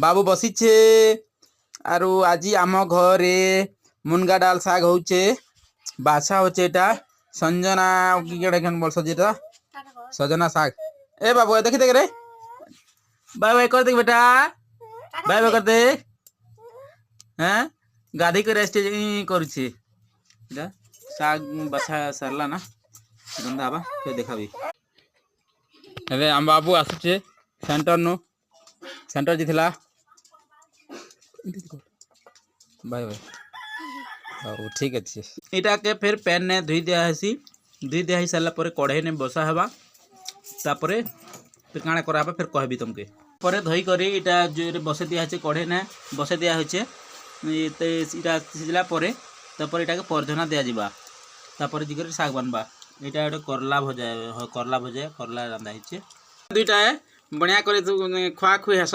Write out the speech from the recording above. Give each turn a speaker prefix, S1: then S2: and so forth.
S1: बाबू बसीचे आरु आज आम घरे मुनगा डाल साग होचे बाछा होचे एटा संजना की केड़ा केन बोलसो जेटा सजना साग। ए बाबू देखि देख रे बाय बाय कर देख बेटा बाय बाय कर दे हैं गाधी कर एस्टे करूचे एटा साग बाछा सरला ना गंदा बा फिर देखाबी। एबे हम बाबू आसुचे सेंटर नु सेंटर जिथिला बाय बाय हाँ ठीक अच्छे इटा के फिर पैन ने धुई दिया है धुई दिया ही सारा पर कढ़ाई ने बसा हवा तापरे फिर काଣା कराबा फिर कहबी तुमके पर धोई करी इटा जो बसे दिया है कढ़ाई ने बसे दिया होचे इटा सिझला परे तापर इटा के परधना दिया जिबा तापर जिकर साग बनबा इटा एटा करला भजा करला रांधा हिचे दुईटा बढ़िया करे खा खुई हेस